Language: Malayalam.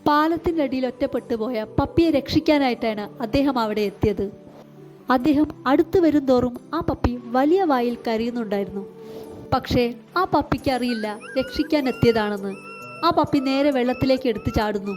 പാലത്തിൻ്റെ അടിയിൽ ഒറ്റപ്പെട്ടു പോയ പപ്പിയെ രക്ഷിക്കാനായിട്ടാണ് അദ്ദേഹം അവിടെ എത്തിയത്. അദ്ദേഹം അടുത്തു വരും തോറും ആ പപ്പി വലിയ വായിൽ കരയുന്നുണ്ടായിരുന്നു. പക്ഷേ ആ പപ്പിക്ക് അറിയില്ല രക്ഷിക്കാൻ എത്തിയതാണെന്ന്. ആ പപ്പി നേരെ വെള്ളത്തിലേക്ക് എടുത്തു ചാടുന്നു.